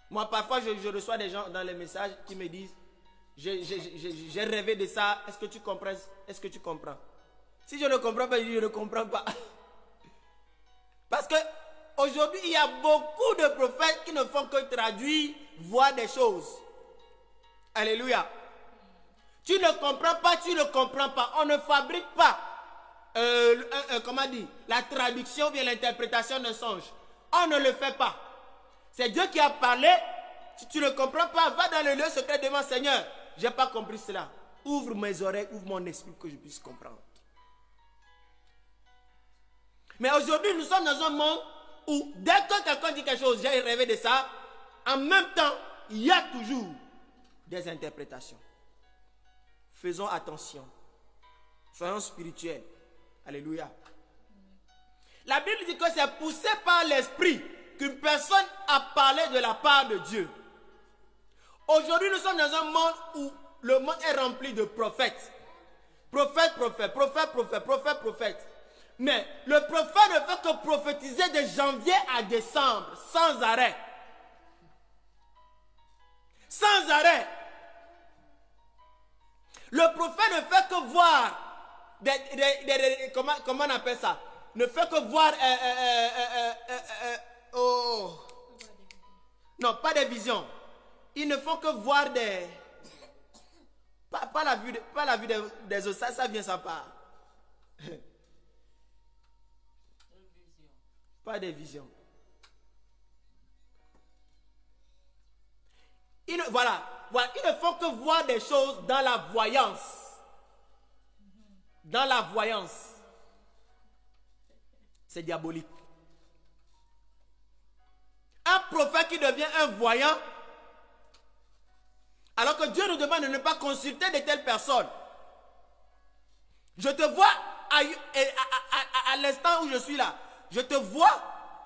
Moi, parfois, je reçois des gens dans les messages qui me disent j'ai rêvé de ça, est-ce que tu comprends? Est-ce que tu comprends? Si je ne comprends pas, je ne comprends pas. Parce que aujourd'hui, il y a beaucoup de prophètes qui ne font que traduire, voir des choses. Alléluia. Tu ne comprends pas, tu ne comprends pas. On ne fabrique pas, comment dire, la traduction ou bien l'interprétation d'un songe. On ne le fait pas. C'est Dieu qui a parlé. Si tu ne comprends pas, va dans le lieu secret devant le Seigneur. Je n'ai pas compris cela. Ouvre mes oreilles, ouvre mon esprit pour que je puisse comprendre. Mais aujourd'hui, nous sommes dans un monde où dès que quelqu'un dit quelque chose, j'ai rêvé de ça, en même temps, il y a toujours des interprétations. Faisons attention. Soyons spirituels. Alléluia. La Bible dit que c'est poussé par l'esprit qu'une personne a parlé de la part de Dieu. Aujourd'hui, nous sommes dans un monde où le monde est rempli de prophètes. Prophète, prophète, prophète, prophète, prophète, prophète. Mais le prophète ne fait que prophétiser de janvier à décembre, sans arrêt. Sans arrêt. Le prophète ne fait que voir, comment on appelle ça? Ne fait que voir, non, pas des visions. Ils ne font que voir des, pas la vue des autres, ça vient sans part. Pas des visions. Voilà, ils ne font que voir des choses dans la voyance. Dans la voyance. C'est diabolique. Un prophète qui devient un voyant, alors que Dieu nous demande de ne pas consulter de telles personnes. Je te vois à l'instant où je suis là. Je te vois,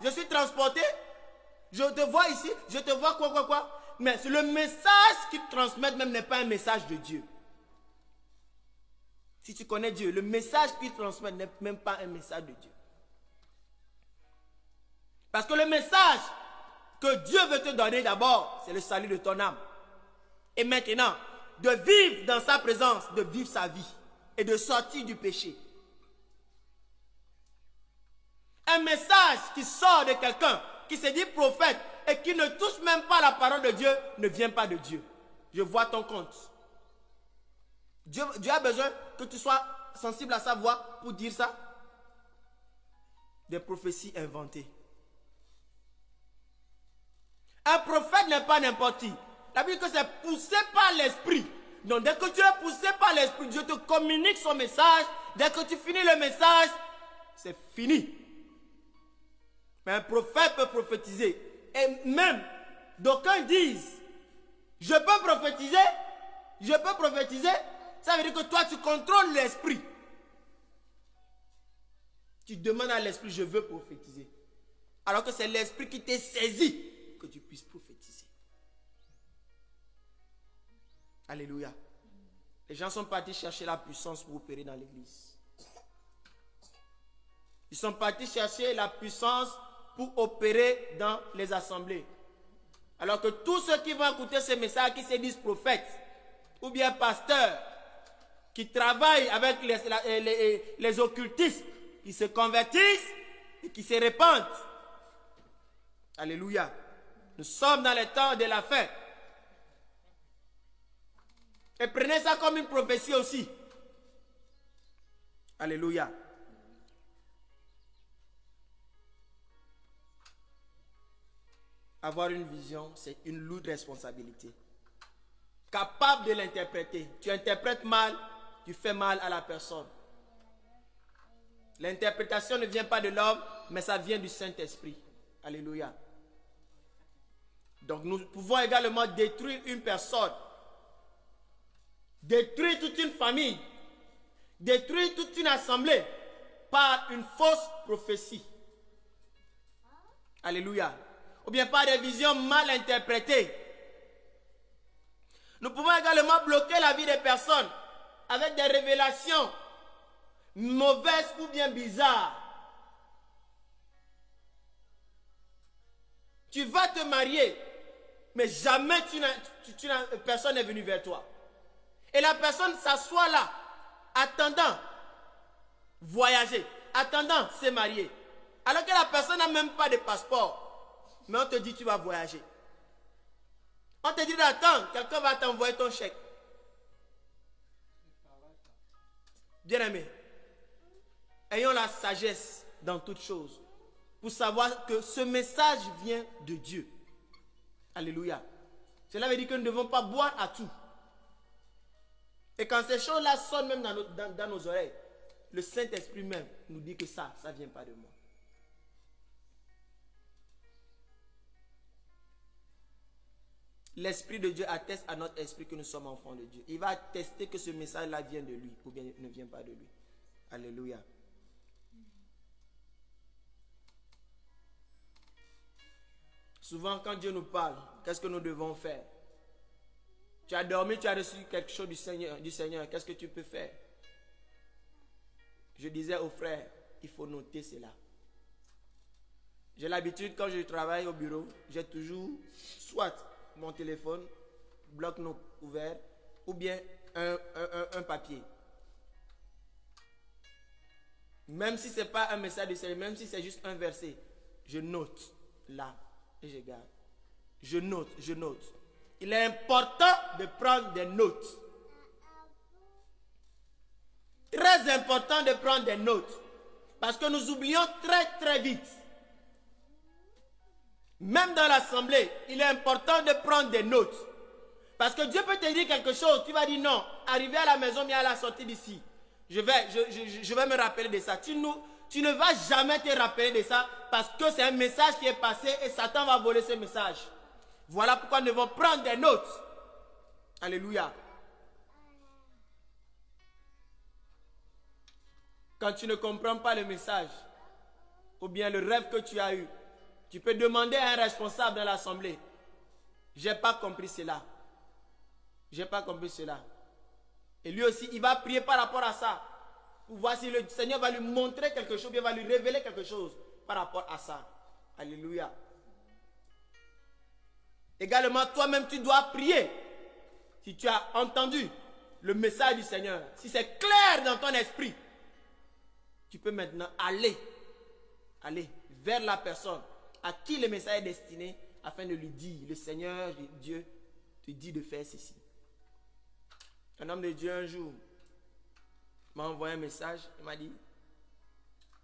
je suis transporté, je te vois ici, je te vois quoi. Mais le message qu'ils transmettent même n'est pas un message de Dieu. Si tu connais Dieu, le message qu'ils transmettent n'est même pas un message de Dieu. Parce que le message que Dieu veut te donner d'abord, c'est le salut de ton âme. Et maintenant, de vivre dans sa présence, de vivre sa vie et de sortir du péché. Un message qui sort de quelqu'un qui se dit prophète et qui ne touche même pas la parole de Dieu ne vient pas de Dieu. Je vois ton compte. Dieu a besoin que tu sois sensible à sa voix pour dire ça. Des prophéties inventées. Un prophète n'est pas n'importe qui. La Bible dit que c'est poussé par l'esprit. Donc dès que tu es poussé par l'esprit, Dieu te communique son message. Dès que tu finis le message, c'est fini. Mais un prophète peut prophétiser. Et même, d'aucuns disent, je peux prophétiser, ça veut dire que toi tu contrôles l'esprit. Tu demandes à l'esprit, je veux prophétiser. Alors que c'est l'esprit qui t'est saisi que tu puisses prophétiser. Alléluia. Les gens sont partis chercher la puissance pour opérer dans l'église. Ils sont partis chercher la puissance pour opérer dans les assemblées. Alors que tous ceux qui vont écouter ce message, qui se disent prophètes, ou bien pasteurs, qui travaillent avec les occultistes, qui se convertissent et qui se répandent. Alléluia. Nous sommes dans les temps de la fin. Et prenez ça comme une prophétie aussi. Alléluia. Avoir une vision, c'est une lourde responsabilité. Capable de l'interpréter. Tu interprètes mal, tu fais mal à la personne. L'interprétation ne vient pas de l'homme, mais ça vient du Saint-Esprit. Alléluia. Donc nous pouvons également détruire une personne, détruire toute une famille, détruire toute une assemblée par une fausse prophétie. Alléluia. Ou bien par des visions mal interprétées. Nous pouvons également bloquer la vie des personnes avec des révélations mauvaises ou bien bizarres. Tu vas te marier, mais jamais personne n'est venu vers toi. Et la personne s'assoit là, attendant voyager, attendant se marier. Alors que la personne n'a même pas de passeport. Mais on te dit tu vas voyager. On te dit d'attendre, quelqu'un va t'envoyer ton chèque. Bien-aimés, ayons la sagesse dans toutes choses pour savoir que ce message vient de Dieu. Alléluia. Cela veut dire que nous ne devons pas boire à tout. Et quand ces choses-là sonnent même dans nos oreilles, le Saint-Esprit même nous dit que ça ne vient pas de moi. L'Esprit de Dieu atteste à notre esprit que nous sommes enfants de Dieu. Il va attester que ce message-là vient de lui ou bien ne vient pas de lui. Alléluia. Souvent, quand Dieu nous parle, qu'est-ce que nous devons faire? Tu as dormi, tu as reçu quelque chose du Seigneur. Qu'est-ce que tu peux faire? Je disais aux frères, il faut noter cela. J'ai l'habitude, quand je travaille au bureau, j'ai toujours soit mon téléphone, bloc-notes ouvert, ou bien un papier. Même si ce n'est pas un message du Seigneur, même si c'est juste un verset, je note là et je garde. Je note. Il est important de prendre des notes. Très important de prendre des notes. Parce que nous oublions très très vite. Même dans l'assemblée, il est important de prendre des notes. Parce que Dieu peut te dire quelque chose, tu vas dire non, arrivé à la maison, mais à la sortie d'ici. Je vais me rappeler de ça. Tu ne vas jamais te rappeler de ça parce que c'est un message qui est passé et Satan va voler ce message. Voilà pourquoi nous devons prendre des notes. Alléluia. Quand tu ne comprends pas le message, ou bien le rêve que tu as eu, tu peux demander à un responsable dans l'assemblée. J'ai pas compris cela. J'ai pas compris cela. Et lui aussi, il va prier par rapport à ça. Pour voir si le Seigneur va lui montrer quelque chose, il va lui révéler quelque chose par rapport à ça. Alléluia. Également, toi-même, tu dois prier si tu as entendu le message du Seigneur, si c'est clair dans ton esprit, tu peux maintenant aller vers la personne à qui le message est destiné afin de lui dire, le Seigneur Dieu te dit de faire ceci. Un homme de Dieu un jour m'a envoyé un message, il m'a dit,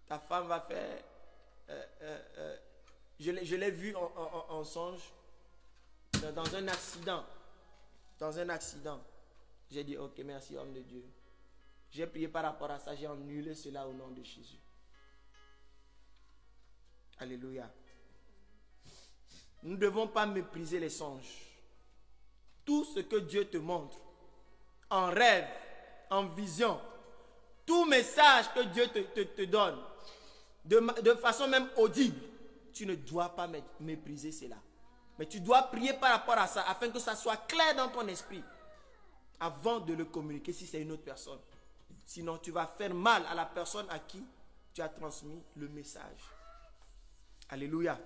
ta femme va faire, je l'ai vu en songe, dans un accident. J'ai dit, ok, merci homme de Dieu. J'ai prié par rapport à ça, j'ai annulé cela au nom de Jésus. Alléluia. Nous ne devons pas mépriser les songes. Tout ce que Dieu te montre, en rêve, en vision, tout message que Dieu te donne, de façon même audible, tu ne dois pas mépriser cela. Mais tu dois prier par rapport à ça, afin que ça soit clair dans ton esprit, avant de le communiquer si c'est une autre personne. Sinon, tu vas faire mal à la personne à qui tu as transmis le message. Alléluia.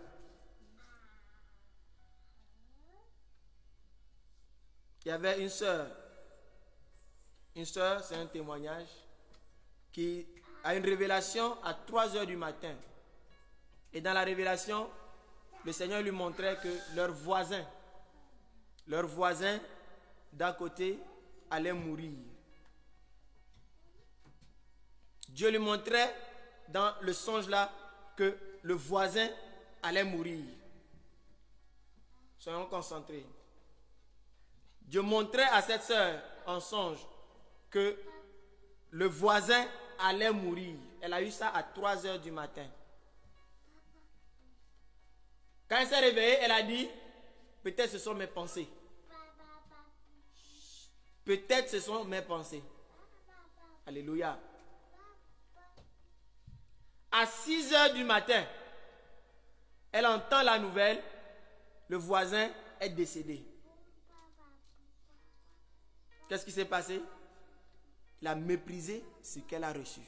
Il y avait une sœur, c'est un témoignage, qui a une révélation à 3 heures du matin. Et dans la révélation, le Seigneur lui montrait que leur voisin d'à côté allait mourir. Dieu lui montrait dans le songe là que le voisin allait mourir. Soyons concentrés. Dieu montrait à cette sœur en songe que le voisin allait mourir. Elle a eu ça à 3 heures du matin. Quand elle s'est réveillée, elle a dit, peut-être ce sont mes pensées. Peut-être ce sont mes pensées. Alléluia. À 6 heures du matin, elle entend la nouvelle, le voisin est décédé. Qu'est-ce qui s'est passé? Elle a méprisé ce qu'elle a reçu.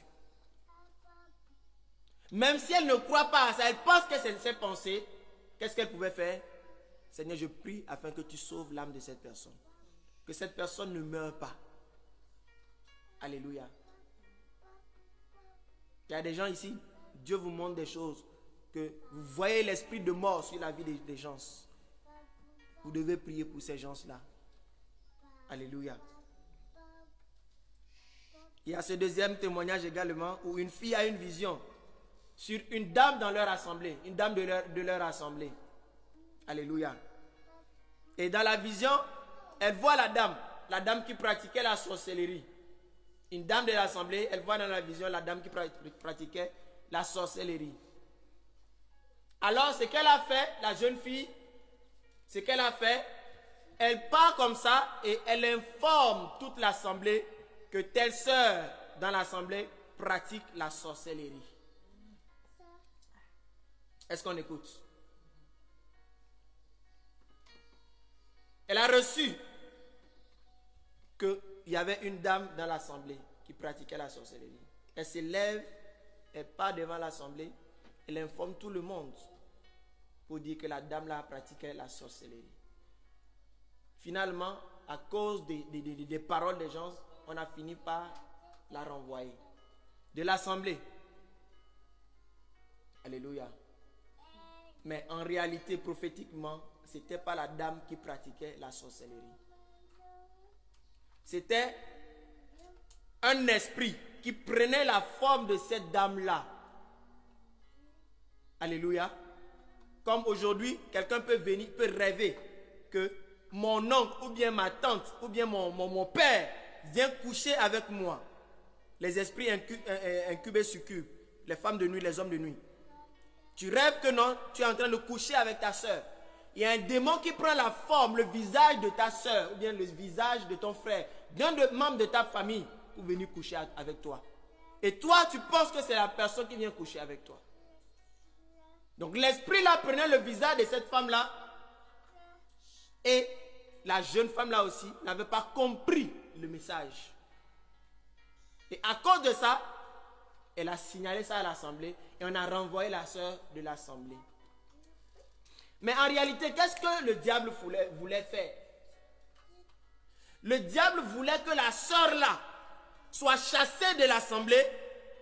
Même si elle ne croit pas à ça, elle pense que c'est ses pensées, qu'est-ce qu'elle pouvait faire? Seigneur, je prie afin que tu sauves l'âme de cette personne. Que cette personne ne meure pas. Alléluia. Il y a des gens ici, Dieu vous montre des choses, que vous voyez l'esprit de mort sur la vie des gens. Vous devez prier pour ces gens-là. Alléluia. Il y a ce deuxième témoignage également où une fille a une vision sur une dame dans leur assemblée, une dame de leur assemblée. Alléluia. Et dans la vision, elle voit la dame qui pratiquait la sorcellerie. Une dame de l'assemblée, elle voit dans la vision la dame qui pratiquait la sorcellerie. Alors, ce qu'elle a fait, la jeune fille, ce qu'elle a fait, elle part comme ça et elle informe toute l'assemblée que telle sœur dans l'assemblée pratique la sorcellerie. Est-ce qu'on écoute? Elle a reçu qu'il y avait une dame dans l'assemblée qui pratiquait la sorcellerie. Elle se lève, elle part devant l'assemblée, elle informe tout le monde pour dire que la dame là pratiquait la sorcellerie. Finalement, à cause des paroles des gens, on a fini par la renvoyer de l'assemblée. Alléluia. Mais en réalité, prophétiquement, ce n'était pas la dame qui pratiquait la sorcellerie. C'était un esprit qui prenait la forme de cette dame-là. Alléluia. Comme aujourd'hui, quelqu'un peut venir, peut rêver que mon oncle ou bien ma tante ou bien mon père vient coucher avec moi. Les esprits incubés succubes, les femmes de nuit, les hommes de nuit. Tu rêves que non, tu es en train de coucher avec ta soeur. Il y a un démon qui prend la forme, le visage de ta soeur ou bien le visage de ton frère, d'un membre de ta famille pour venir coucher avec toi. Et toi, tu penses que c'est la personne qui vient coucher avec toi. Donc l'esprit là prenait le visage de cette femme-là et la jeune femme-là aussi n'avait pas compris le message. Et à cause de ça, elle a signalé ça à l'assemblée et on a renvoyé la sœur de l'assemblée. Mais en réalité, qu'est-ce que le diable voulait faire? Le diable voulait que la sœur là soit chassée de l'assemblée.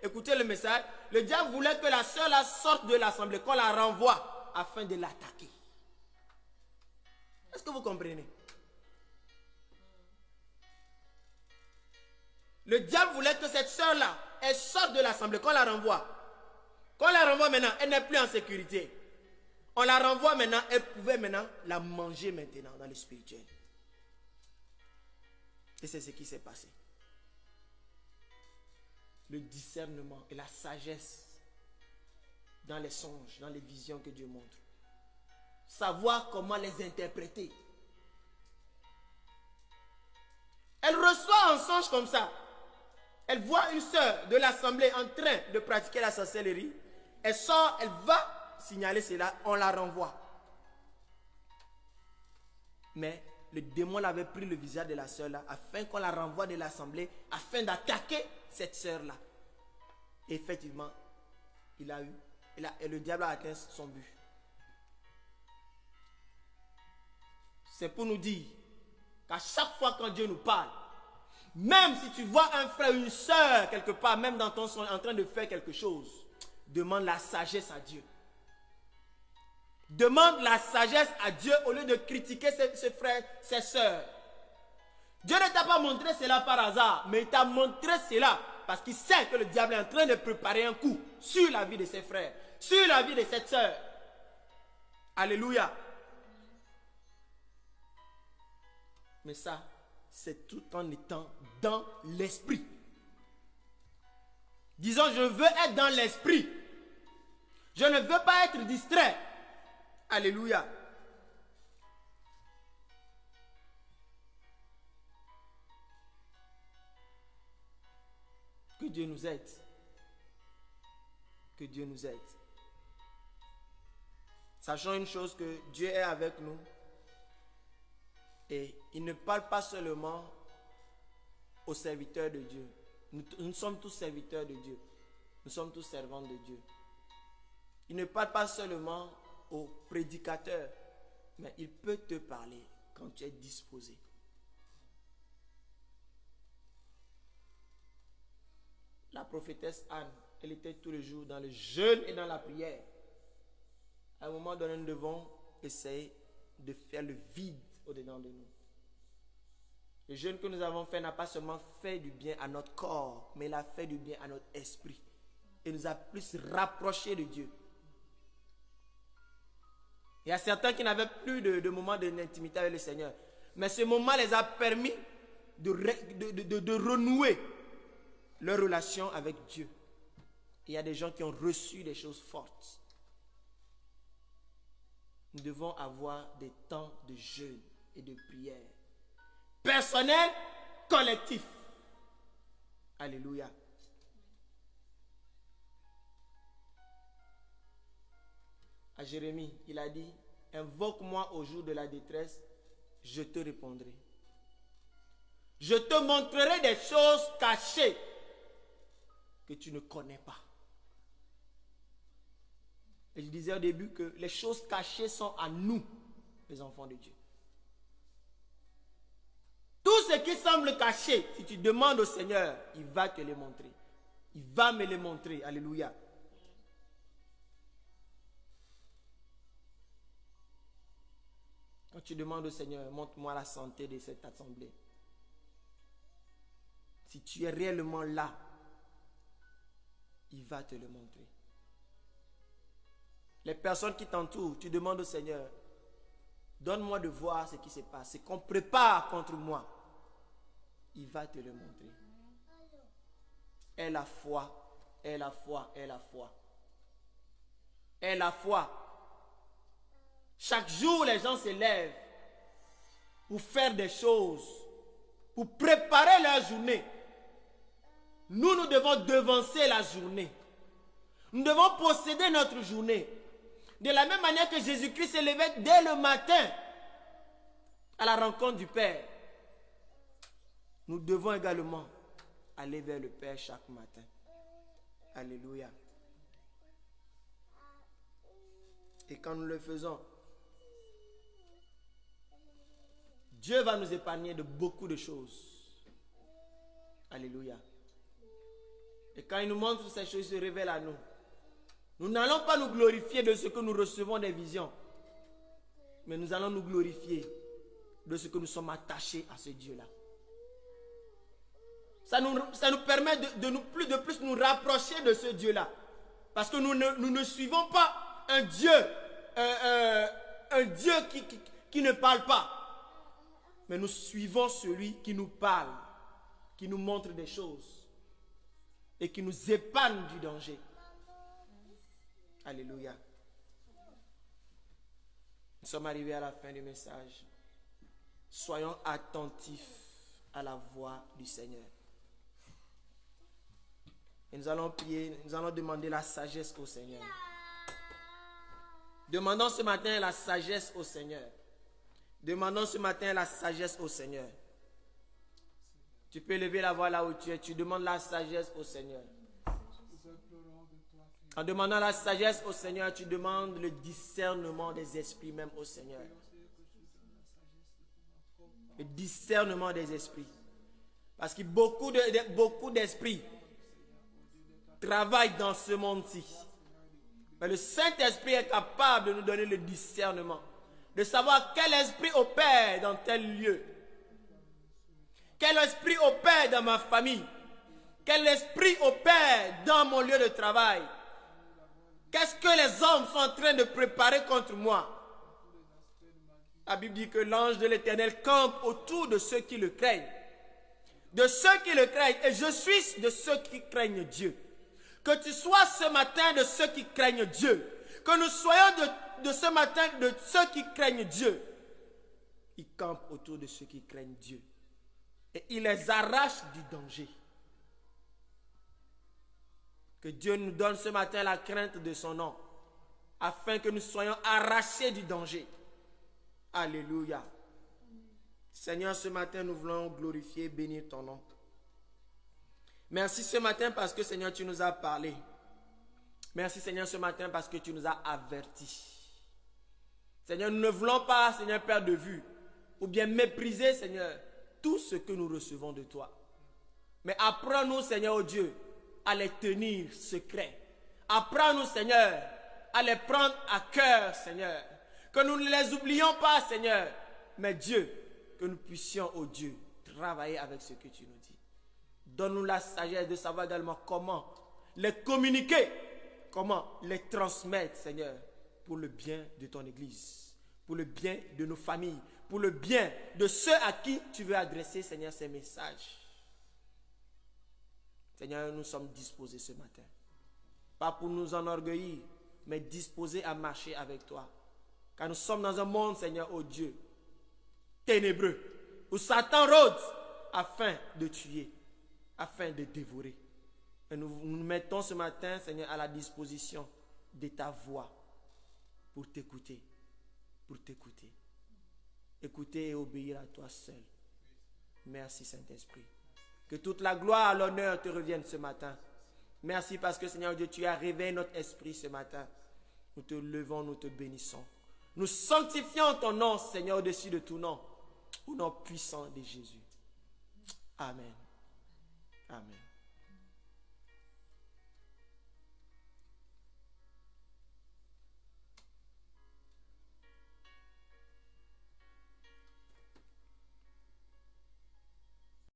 Écoutez le message. Le diable voulait que la sœur là sorte de l'assemblée, qu'on la renvoie afin de l'attaquer. Est-ce que vous comprenez? Le diable voulait que cette sœur là, elle sorte de l'assemblée, qu'on la renvoie. Qu'on la renvoie maintenant, elle n'est plus en sécurité. On la renvoie maintenant, elle pouvait maintenant la manger maintenant dans le spirituel. Et c'est ce qui s'est passé. Le discernement et la sagesse dans les songes, dans les visions que Dieu montre. Savoir comment les interpréter. Elle reçoit un songe comme ça. Elle voit une sœur de l'assemblée en train de pratiquer la sorcellerie. Elle sort, elle va signaler cela, on la renvoie. Mais le démon avait pris le visage de la sœur là, afin qu'on la renvoie de l'assemblée, afin d'attaquer cette sœur là. Et effectivement, et le diable a atteint son but. C'est pour nous dire qu'à chaque fois quand Dieu nous parle, même si tu vois un frère ou une sœur quelque part, même dans ton songe, en train de faire quelque chose, demande la sagesse à Dieu. Demande la sagesse à Dieu au lieu de critiquer ses frères, ses sœurs. Dieu ne t'a pas montré cela par hasard, mais il t'a montré cela parce qu'il sait que le diable est en train de préparer un coup sur la vie de ses frères, sur la vie de cette sœur. Alléluia. Mais ça, c'est tout en étant dans l'esprit. Disons, je veux être dans l'esprit. Je ne veux pas être distrait. Alléluia. Que Dieu nous aide. Que Dieu nous aide. Sachant une chose, que Dieu est avec nous. Et il ne parle pas seulement aux serviteurs de Dieu. Nous sommes tous serviteurs de Dieu. Nous sommes tous servants de Dieu. Il ne parle pas seulement aux prédicateurs, mais il peut te parler quand tu es disposé. La prophétesse Anne, elle était tous les jours dans le jeûne et dans la prière. À un moment donné, nous devons essayer de faire le vide au-dedans de nous. Le jeûne que nous avons fait n'a pas seulement fait du bien à notre corps, mais il a fait du bien à notre esprit. Et nous a plus rapprochés de Dieu. Il y a certains qui n'avaient plus de moments d'intimité avec le Seigneur. Mais ce moment les a permis de renouer leur relation avec Dieu. Il y a des gens qui ont reçu des choses fortes. Nous devons avoir des temps de jeûne et de prière. Personnel, collectif. Alléluia. À Jérémie, il a dit, invoque-moi au jour de la détresse, je te répondrai. Je te montrerai des choses cachées que tu ne connais pas. Et je disais au début que les choses cachées sont à nous, les enfants de Dieu. Tout ce qui semble caché, si tu demandes au Seigneur, il va te les montrer. Il va me les montrer. Alléluia. Quand tu demandes au Seigneur, montre-moi la santé de cette assemblée. Si tu es réellement là, il va te le montrer. Les personnes qui t'entourent, tu demandes au Seigneur, donne-moi de voir ce qui se passe, ce qu'on prépare contre moi. Il va te le montrer. Aie la foi, aie la foi, aie la foi. Aie la foi. Chaque jour, les gens se lèvent pour faire des choses, pour préparer leur journée. Nous devons devancer la journée. Nous devons posséder notre journée. De la même manière que Jésus-Christ s'est levé dès le matin à la rencontre du Père, nous devons également aller vers le Père chaque matin. Alléluia. Et quand nous le faisons, Dieu va nous épargner de beaucoup de choses. Alléluia. Et quand il nous montre ces choses, il se révèle à nous. Nous n'allons pas nous glorifier de ce que nous recevons des visions, mais nous allons nous glorifier de ce que nous sommes attachés à ce Dieu-là. Ça nous permet de plus nous rapprocher de ce Dieu-là. Parce que nous ne suivons pas un Dieu, qui ne parle pas. Mais nous suivons celui qui nous parle, qui nous montre des choses et qui nous épargne du danger. Alléluia. Nous sommes arrivés à la fin du message. Soyons attentifs à la voix du Seigneur. Et nous allons prier, nous allons demander la sagesse au Seigneur. Demandons ce matin la sagesse au Seigneur. Demandons ce matin la sagesse au Seigneur. Tu peux lever la voix là où tu es. Tu demandes la sagesse au Seigneur. En demandant la sagesse au Seigneur, tu demandes le discernement des esprits même au Seigneur. Le discernement des esprits. Parce que beaucoup d'esprits travaillent dans ce monde-ci. Mais le Saint-Esprit est capable de nous donner le discernement. De savoir quel esprit opère dans tel lieu. Quel esprit opère dans ma famille. Quel esprit opère dans mon lieu de travail. Qu'est-ce que les hommes sont en train de préparer contre moi? La Bible dit que l'ange de l'Éternel campe autour de ceux qui le craignent. De ceux qui le craignent. Et je suis de ceux qui craignent Dieu. Que tu sois ce matin de ceux qui craignent Dieu. Que nous soyons de ce matin de ceux qui craignent Dieu. Il campe autour de ceux qui craignent Dieu. Et il les arrache du danger. Que Dieu nous donne ce matin la crainte de son nom, afin que nous soyons arrachés du danger. Alléluia. Seigneur, ce matin, nous voulons glorifier et bénir ton nom. Merci ce matin parce que, Seigneur, tu nous as parlé. Merci, Seigneur, ce matin parce que tu nous as avertis. Seigneur, nous ne voulons pas, Seigneur, perdre de vue ou bien mépriser, Seigneur, tout ce que nous recevons de toi. Mais apprends-nous, Seigneur, oh Dieu, à les tenir secrets. Apprends-nous, Seigneur, à les prendre à cœur, Seigneur. Que nous ne les oublions pas, Seigneur. Mais Dieu, que nous puissions, oh Dieu, travailler avec ce que tu nous dis. Donne-nous la sagesse de savoir également comment les communiquer, comment les transmettre, Seigneur, pour le bien de ton Église, pour le bien de nos familles, pour le bien de ceux à qui tu veux adresser, Seigneur, ces messages. Seigneur, nous sommes disposés ce matin. Pas pour nous enorgueillir, mais disposés à marcher avec toi. Car nous sommes dans un monde, Seigneur, oh Dieu, ténébreux, où Satan rôde afin de tuer, afin de dévorer. Et nous nous mettons ce matin, Seigneur, à la disposition de ta voix pour t'écouter, Écouter et obéir à toi seul. Merci, Saint-Esprit. Que toute la gloire et l'honneur te reviennent ce matin. Merci parce que, Seigneur Dieu, tu as réveillé notre esprit ce matin. Nous te levons, nous te bénissons. Nous sanctifions ton nom, Seigneur, au-dessus de tout nom. Au nom puissant de Jésus. Amen. Amen.